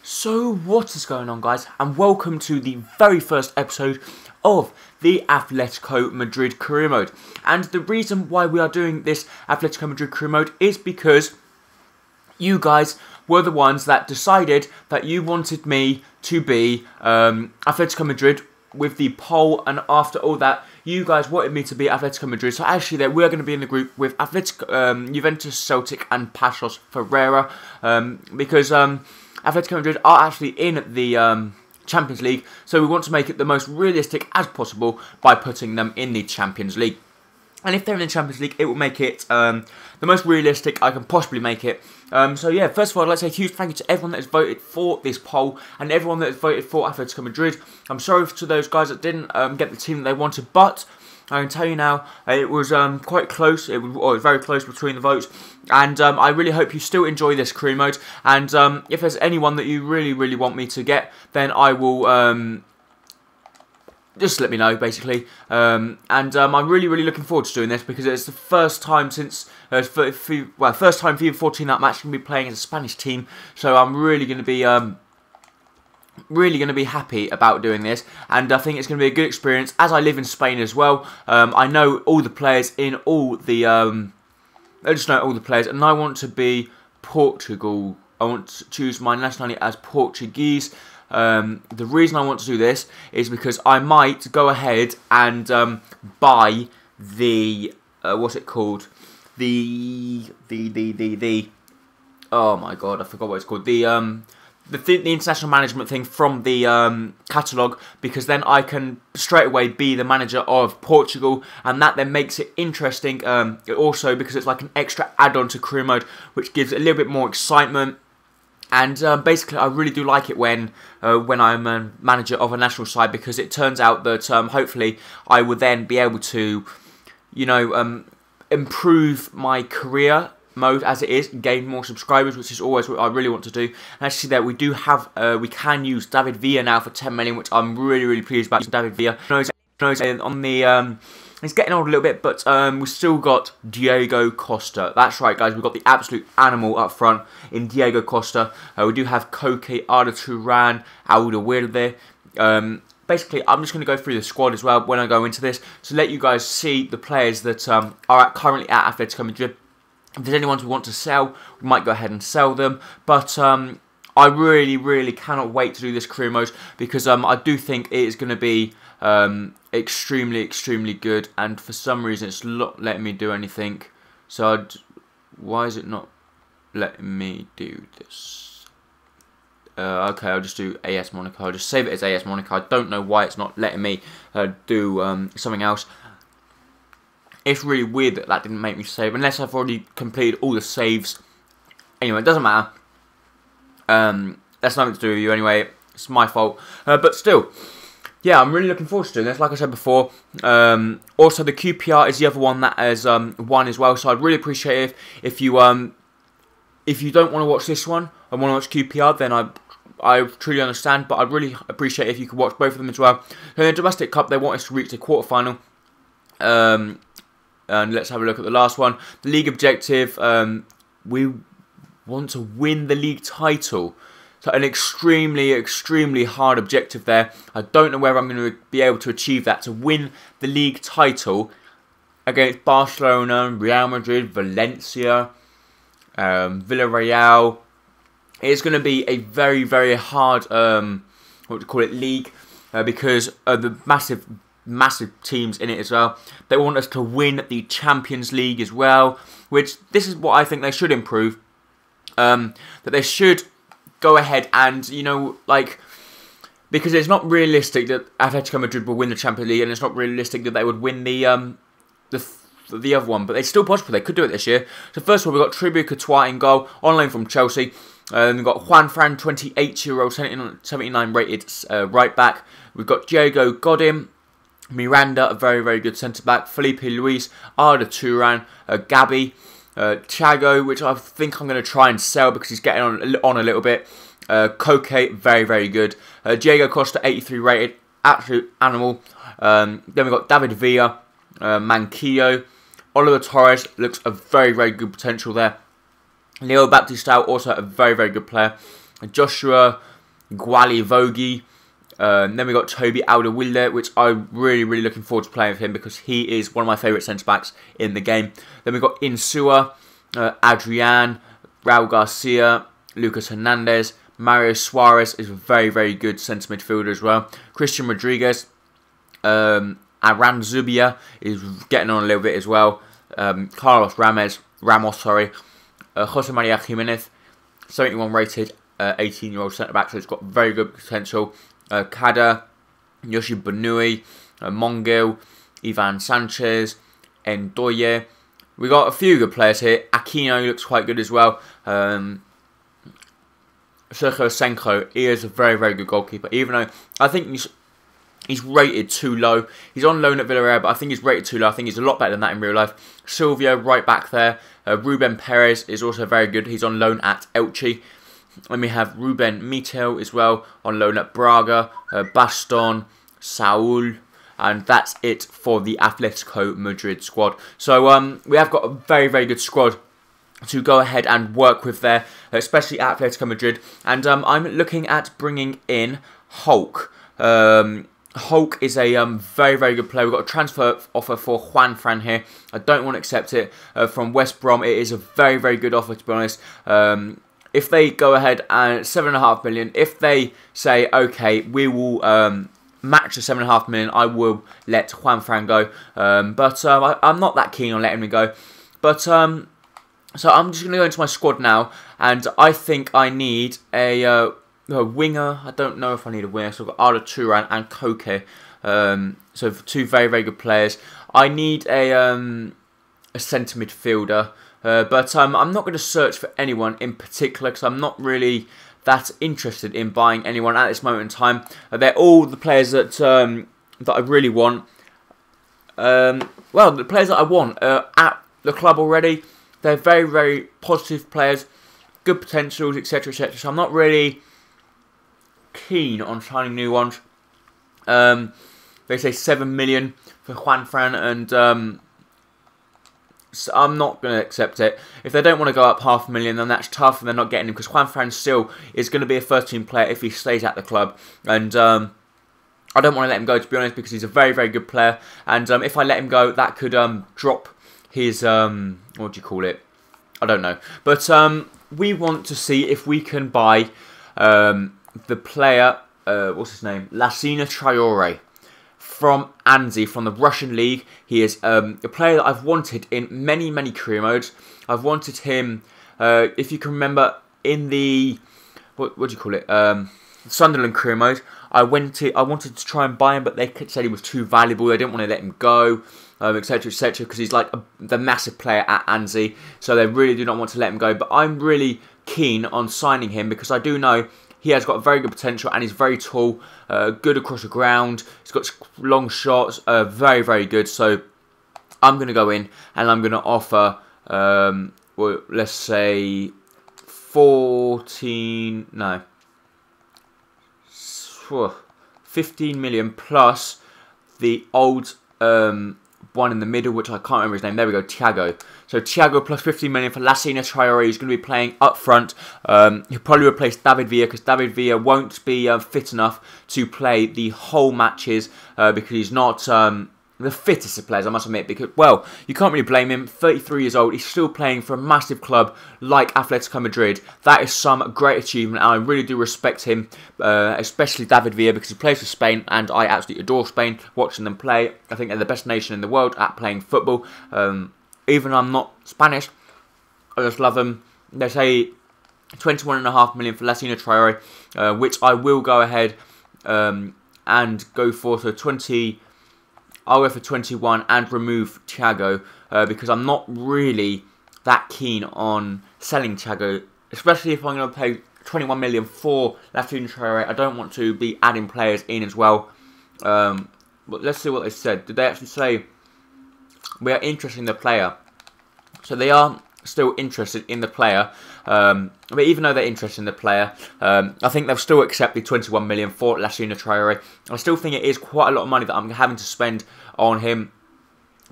So what is going on, guys, and welcome to the very first episode of the Atletico Madrid career mode. And the reason why we are doing this Atletico Madrid career mode is because you guys were the ones that decided that you wanted me to be Atletico Madrid with the poll, and after all that, you guys wanted me to be Atletico Madrid. So actually, that we're going to be in the group with Juventus, Celtic, and Paços Ferreira, because Atletico Madrid are actually in the Champions League. So we want to make it the most realistic as possible by putting them in the Champions League. And if they're in the Champions League, it will make it the most realistic I can possibly make it. So yeah, first of all, I'd like to say a huge thank you to everyone that has voted for this poll and everyone that has voted for Atletico Madrid. I'm sorry to those guys that didn't get the team that they wanted, but I can tell you now, it was quite close. It was very close between the votes, and I really hope you still enjoy this career mode. And if there's anyone that you really want me to get, then I will just let me know, basically. I'm really looking forward to doing this because it's the first time since first time FIFA 14 that I'm actually going to be playing as a Spanish team. So I'm really going to be happy about doing this, and I think it's going to be a good experience as I live in Spain as well. I know all the players in all the I just know all the players, and I want to be Portugal. I want to choose my nationality as Portuguese. The reason I want to do this is because I might go ahead and buy the what's it called? The oh my god, I forgot what it's called. The international management thing from the catalogue, because then I can straight away be the manager of Portugal, and that then makes it interesting. Also because it's like an extra add-on to career mode, which gives it a little bit more excitement. And basically, I really do like it when I'm a manager of a national side, because it turns out that hopefully I would then be able to, you know, improve my career mode as it is, gain more subscribers, which is always what I really want to do. And actually, that we do have, we can use David Villa now for 10 million, which I'm really pleased about. David Villa on the he's getting old a little bit, but we've still got Diego Costa. That's right, guys. We've got the absolute animal up front in Diego Costa. We do have Koke, Arda Turan, Alderweireld. Basically, I'm just going to go through the squad as well when I go into this, to let you guys see the players that are currently at Atletico Madrid. If there's anyone we want to sell, we might go ahead and sell them. But I really cannot wait to do this career mode, because I do think it is going to be extremely good. And for some reason, it's not letting me do anything. So why is it not letting me do this? Okay, I'll just do AS Monaco. I'll just save it as AS Monaco. I don't know why it's not letting me do something else. It's really weird that that didn't make me save, unless I've already completed all the saves. Anyway, it doesn't matter. That's nothing to do with you anyway. It's my fault. But still, yeah, I'm really looking forward to doing this, like I said before. Also, the QPR is the other one that has won as well. So I'd really appreciate it if you don't want to watch this one and want to watch QPR, then I truly understand. But I'd really appreciate it if you could watch both of them as well. So in the Domestic Cup, they want us to reach the quarterfinal. And let's have a look at the last one. The league objective, we want to win the league title. So an extremely hard objective there. I don't know whether I'm going to be able to achieve that, to win the league title against Barcelona, Real Madrid, Valencia, Villarreal. It's going to be a very hard, league, because of the massive teams in it as well. They want us to win the Champions League as well, which this is what I think they should improve. That they should go ahead and, you know, like, because it's not realistic that Atletico Madrid will win the Champions League, and it's not realistic that they would win the other one, but it's still possible. They could do it this year. So first of all, we've got Thibaut Courtois in goal, on loan from Chelsea. We've got Juan Fran, 28-year-old, 79 rated right back. We've got Diego Godin, Miranda, a very good centre-back, Felipe Luis, Arda Turan, Gabi, Thiago, which I think I'm going to try and sell because he's getting on a little bit, Koke, very good, Diego Costa, 83 rated, absolute animal. Then we've got David Villa, Manquillo, Oliver Torres, looks a very good potential there. Leo Baptistao, also a very good player. Joshua Guali Vogi. Then we got Toby Alderweireld, which I'm really looking forward to playing with him because he is one of my favourite centre-backs in the game. Then we got Insua, Adrian, Raul Garcia, Lucas Hernandez, Mario Suarez is a very good centre midfielder as well. Christian Rodriguez, Aranzubia is getting on a little bit as well. Carlos Ramos, Jose Maria Jimenez, 71 rated, 18-year-old centre-back, so it's got very good potential. Kada, Yoshi Banui, Mongil, Ivan Sanchez, Ndoye. We got a few good players here. Aquino looks quite good as well. Sergio Senko, he is a very good goalkeeper, even though I think he's rated too low. He's on loan at Villarreal, but I think he's rated too low. I think he's a lot better than that in real life. Silvio, right back there. Ruben Perez is also very good. He's on loan at Elche. Then we have Ruben Mitel as well, on loan at Braga. Baston, Saul. And that's it for the Atletico Madrid squad. So we have got a very good squad to go ahead and work with there, especially at Atletico Madrid. And I'm looking at bringing in Hulk. Hulk is a very good player. We've got a transfer offer for Juan Fran here. I don't want to accept it from West Brom. It is a very good offer, to be honest. If they go ahead and 7.5 million, if they say, okay, we will match the 7.5 million, I will let Juan Fran go. But I'm not that keen on letting him go. But so I'm just going to go into my squad now, and I think I need a winger. I don't know if I need a winger. So I've got Arda Turan and Koke. So two very good players. I need a centre midfielder. But I'm not going to search for anyone in particular because I'm not really that interested in buying anyone at this moment in time. They're all the players that that I really want. Well, the players that I want at the club already. They're very positive players, good potentials, etc. So I'm not really keen on signing new ones. They say 7 million for Juan Fran, and so I'm not going to accept it. If they don't want to go up 500,000, then that's tough, and they're not getting him because Juan Fran still is going to be a first-team player if he stays at the club. And I don't want to let him go, to be honest, because he's a very good player. And if I let him go, that could drop his what do you call it? I don't know. But we want to see if we can buy the player. What's his name? Lassina Traore. From Anzi, from the Russian league. He is a player that I've wanted in many career modes. I've wanted him, if you can remember, in the, what do you call it, Sunderland career mode. I wanted to try and buy him, but they said he was too valuable. They didn't want to let him go, etc, because he's like the massive player at Anzi. So they really do not want to let him go. But I'm really keen on signing him because I do know he has got very good potential and he's very tall, good across the ground. He's got long shots, very good. So I'm going to go in and I'm going to offer, well, let's say 15 million plus the old one in the middle, which I can't remember his name. There we go, Thiago. So Thiago plus 15 million for Lassina Traore, who's going to be playing up front. He'll probably replace David Villa because David Villa won't be fit enough to play the whole matches because he's not the fittest of players, I must admit. Because, well, you can't really blame him. 33 years old, he's still playing for a massive club like Atletico Madrid. That is some great achievement, and I really do respect him, especially David Villa, because he plays for Spain, and I absolutely adore Spain, watching them play. I think they're the best nation in the world at playing football. Even though I'm not Spanish, I just love them. They say 21.5 million for Lassina Traore, which I will go ahead and go for. So 20... I'll go for 21 and remove Thiago because I'm not really that keen on selling Thiago, especially if I'm going to pay 21 million for Lassina Traore. I don't want to be adding players in as well. But let's see what they said. Did they actually say we are interested in the player? So they are still interested in the player. But even though they're interested in the player, I think they'll still accept the 21 million for Lassina Traore. I still think it is quite a lot of money that I'm having to spend on him.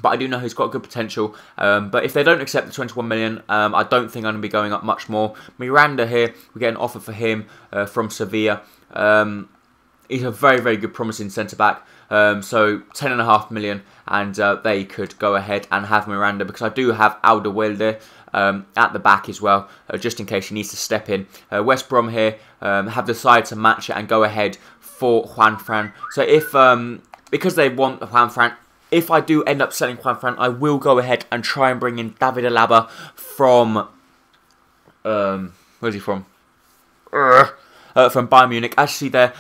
but I do know he's got good potential. But if they don't accept the 21 million, I don't think I'm going to be going up much more. Miranda here, we get an offer for him from Sevilla. He's a very, very good promising centre-back. So 10.5 million, and they could go ahead and have Miranda, because I do have Alderweireld at the back as well, just in case he needs to step in. West Brom here have decided to match it and go ahead for Juanfran. So if, because they want Juanfran, if I do end up selling Juanfran, I will go ahead and try and bring in David Alaba from, where's he from? From Bayern Munich. As you see there,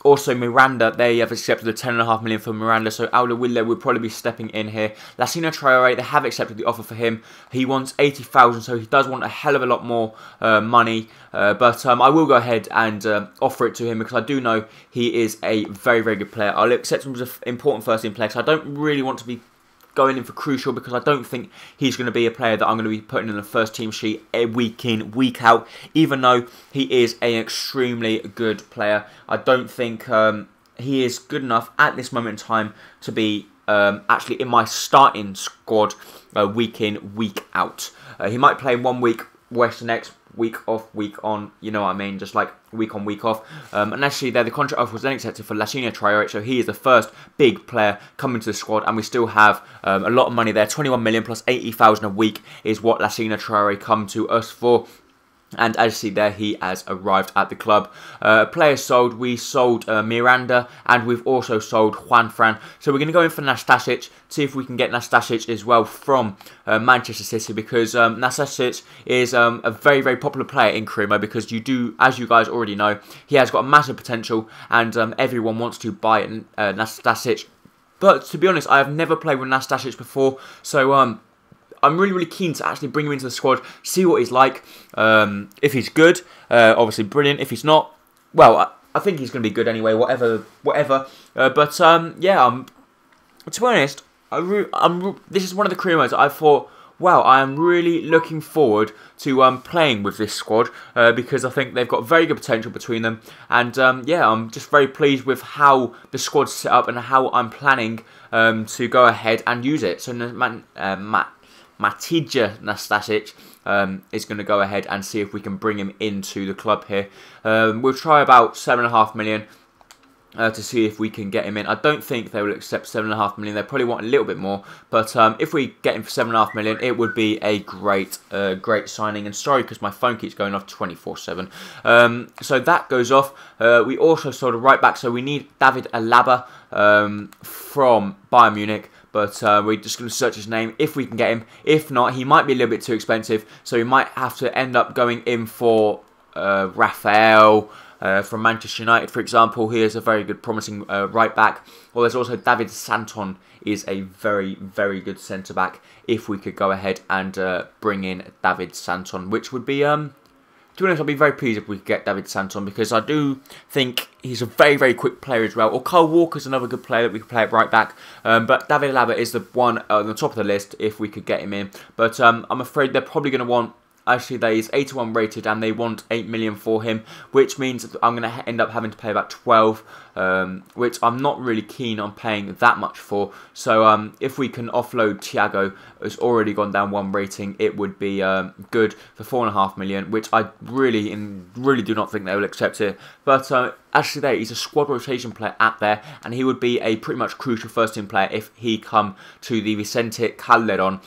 also Miranda, they have accepted the 10.5 million for Miranda, so Alderweireld will probably be stepping in here. Lassina Traore, they have accepted the offer for him. He wants 80,000, so he does want a hell of a lot more money, but I will go ahead and offer it to him, because I do know he is a very, very good player. I'll accept him as an important first-team player, because I don't really want to be going in for crucial, because I don't think he's going to be a player that I'm going to be putting in the first team sheet week in, week out, even though he is an extremely good player. I don't think he is good enough at this moment in time to be actually in my starting squad week in, week out. He might play 1 week, West the next, week off, week on, you know what I mean, just like week on, week off. And actually there, the contract offer was then accepted for Lassina Traore, so he is the first big player coming to the squad, and we still have a lot of money there. 21 million plus 80,000 a week is what Lassina Traore come to us for. And as you see there, he has arrived at the club. Players sold. We sold Miranda, and we've also sold Juanfran. So we're going to go in for Nastasic, see if we can get Nastasic as well from Manchester City, because Nastasic is a very, very popular player in Cremo, because you do, as you guys already know, he has got a massive potential, and everyone wants to buy Nastasic. But to be honest, I have never played with Nastasic before, so I'm really, really keen to actually bring him into the squad, see what he's like. If he's good, obviously brilliant. If he's not, well, I think he's going to be good anyway, whatever. But yeah, to be honest, this is one of the career modes that I thought, wow, I am really looking forward to playing with this squad, because I think they've got very good potential between them. And yeah, I'm just very pleased with how the squad's set up and how I'm planning to go ahead and use it. So Matija Nastasic is going to go ahead and see if we can bring him into the club here. We'll try about 7.5 million to see if we can get him in. I don't think they will accept 7.5 million. They probably want a little bit more, but if we get him for 7.5 million, it would be a great signing. And sorry, because my phone keeps going off 24/7. So that goes off. We also sold a right back, so we need David Alaba from Bayern Munich. But we're just going to search his name if we can get him. If not, he might be a little bit too expensive, so we might have to end up going in for Rafael from Manchester United, for example. He is a very good, promising right back. Or there's also David Santon, is a very, very good centre back. If we could go ahead and bring in David Santon, which would be to be honest, I'd be very pleased if we could get David Santon, because I do think he's a very, very quick player as well. Or Kyle Walker's another good player that we could play at right back. But David Alaba is the one on the top of the list if we could get him in. But I'm afraid they're probably going to want, actually there is 81 rated, and they want 8 million for him, which means that I'm going to end up having to pay about 12, which I'm not really keen on paying that much for. So if we can offload Thiago, who's already gone down 1 rating, it would be good for 4.5 million, which I really do not think they will accept it. But actually there, he's a squad rotation player at there, and he would be a pretty much crucial first team player if he come to the Vicente Calderón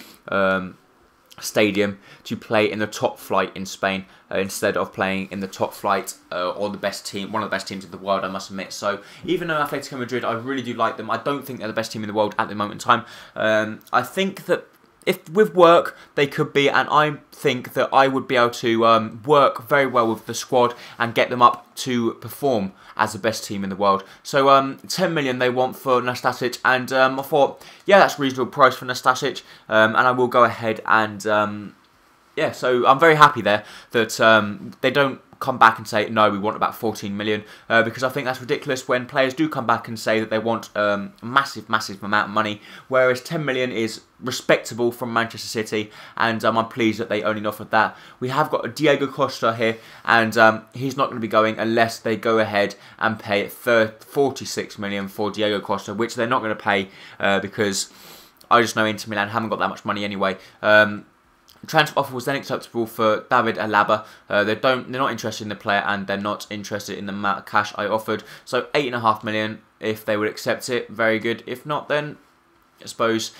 stadium to play in the top flight in Spain instead of playing in the top flight or the best team, one of the best teams in the world, I must admit. So even though Atletico Madrid, I really do like them, I don't think they're the best team in the world at the moment in time. I think that if with work they could be, and I think that I would be able to work very well with the squad and get them up to perform as the best team in the world. So 10 million they want for Nastasic, and I thought, yeah, that's a reasonable price for Nastasic, and I will go ahead and yeah, so I'm very happy there that they don't come back and say, no, we want about 14 million, because I think that's ridiculous when players do come back and say that they want a massive, massive amount of money, whereas 10 million is respectable from Manchester City, and I'm pleased that they only offered that. We have got Diego Costa here, and he's not going to be going unless they go ahead and pay 46 million for Diego Costa, which they're not going to pay because I just know Inter Milan haven't got that much money anyway. Transfer offer was then acceptable for David Alaba. They're not interested in the player, and they're not interested in the amount of cash I offered. So $8.5 million if they would accept it, very good. If not, then I suppose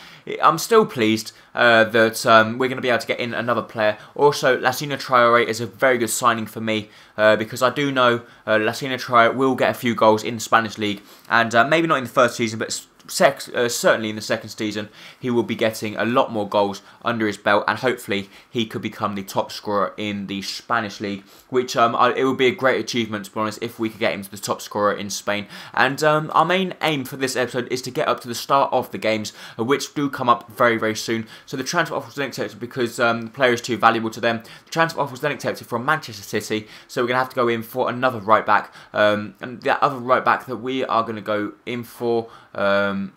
I'm still pleased that we're going to be able to get in another player. Also, Lassina Traore is a very good signing for me because I do know Lassina Traore will get a few goals in the Spanish league, and maybe not in the first season, but certainly in the second season he will be getting a lot more goals under his belt, and hopefully he could become the top scorer in the Spanish league, which it would be a great achievement, to be honest, if we could get him to the top scorer in Spain. And our main aim for this episode is to get up to the start of the games, which do come up very, very soon. So the transfer offer was then accepted because the player is too valuable to them. The transfer offer was then accepted from Manchester City, so we're going to have to go in for another right back, and the other right back that we are going to go in for, I'm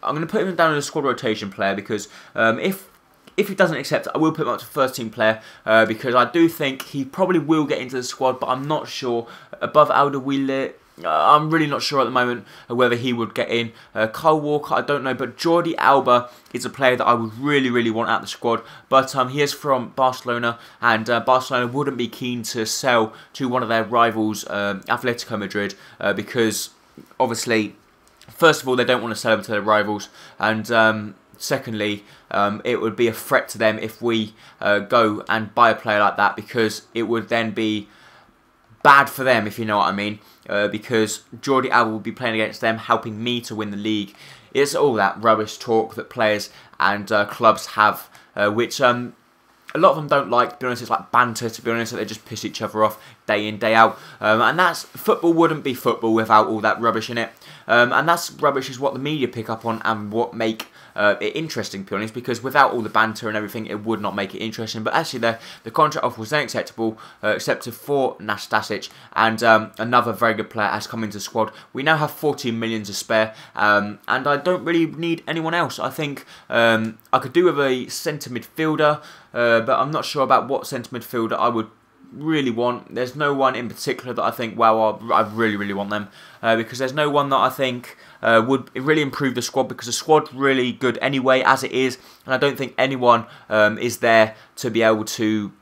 going to put him down as a squad rotation player because if he doesn't accept, I will put him up to first team player because I do think he probably will get into the squad, but I'm not sure. Above Alderweireld, I'm really not sure at the moment whether he would get in. Kyle Walker, I don't know, but Jordi Alba is a player that I would really, really want out the squad. But he is from Barcelona, and Barcelona wouldn't be keen to sell to one of their rivals, Atlético Madrid, because obviously, first of all, they don't want to sell them to their rivals, and secondly, it would be a threat to them if we go and buy a player like that, because it would then be bad for them, if you know what I mean, because Jordi Alba will be playing against them, helping me to win the league. It's all that rubbish talk that players and clubs have, which a lot of them don't like, to be honest. It's like banter, to be honest, that they just piss each other off day in, day out. And football wouldn't be football without all that rubbish in it. And that's rubbish is what the media pick up on and what make it interesting, to be honest, because without all the banter and everything, it would not make it interesting. But actually, the contract offer was then accepted for Nastasic, and another very good player has come into the squad. We now have 14 million to spare, and I don't really need anyone else. I think I could do with a centre midfielder, but I'm not sure about what centre midfielder I would really want. There's no one in particular that I think, wow, I really, really want them, because there's no one that I think would really improve the squad, because the squad's really good anyway as it is, and I don't think anyone is there to be able to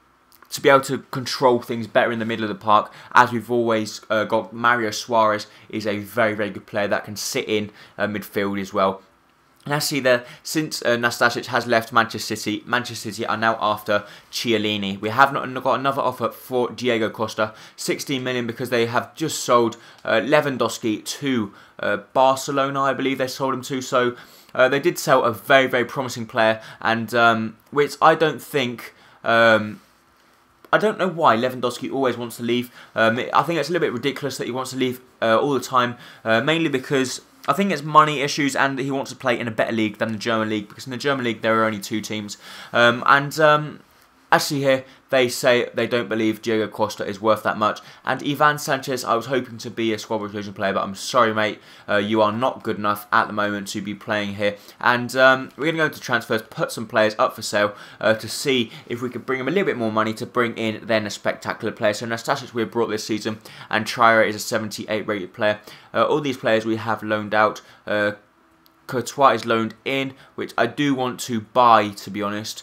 control things better in the middle of the park, as we've always got. Mario Suarez is a very, very good player that can sit in midfield as well. And I see there, since Nastasic has left Manchester City are now after Chiellini. We have not got another offer for Diego Costa, 16 million, because they have just sold Lewandowski to Barcelona, I believe they sold him to. So they did sell a very, very promising player, and which I don't think. I don't know why Lewandowski always wants to leave. I think it's a little bit ridiculous that he wants to leave all the time, mainly because I think it's money issues, and he wants to play in a better league than the German league, because in the German league there are only 2 teams. Actually here, they say they don't believe Diego Costa is worth that much. And Ivan Sanchez, I was hoping to be a squad rotation player, but I'm sorry, mate, you are not good enough at the moment to be playing here. And we're going to go into transfers, put some players up for sale to see if we could bring them a little bit more money to bring in then a spectacular player. So Nastasic we have brought this season, and Traore is a 78 rated player. All these players we have loaned out. Courtois is loaned in, which I do want to buy, to be honest.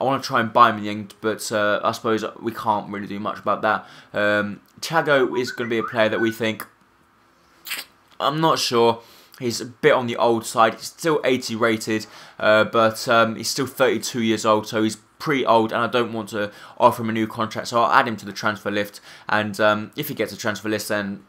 I want to try and buy him in the end, but I suppose we can't really do much about that. Thiago is going to be a player that we think, I'm not sure. He's a bit on the old side. He's still 80 rated, but he's still 32 years old, so he's pretty old, and I don't want to offer him a new contract, so I'll add him to the transfer list. And if he gets a transfer list, then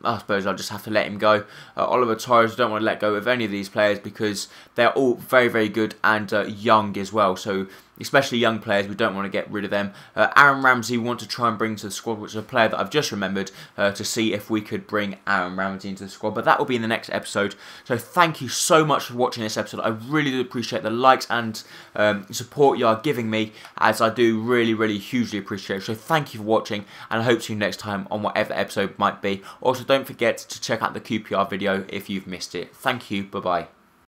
I suppose I'll just have to let him go. Oliver Torres, I don't want to let go of any of these players because they're all very, very good and young as well. So especially young players, we don't want to get rid of them. Aaron Ramsey, we want to try and bring to the squad, which is a player that I've just remembered, to see if we could bring Aaron Ramsey into the squad. But that will be in the next episode. So thank you so much for watching this episode. I really do appreciate the likes and support you are giving me, as I do really, really hugely appreciate it. So thank you for watching, and I hope to see you next time on whatever episode might be. Also, don't forget to check out the QPR video if you've missed it. Thank you. Bye-bye.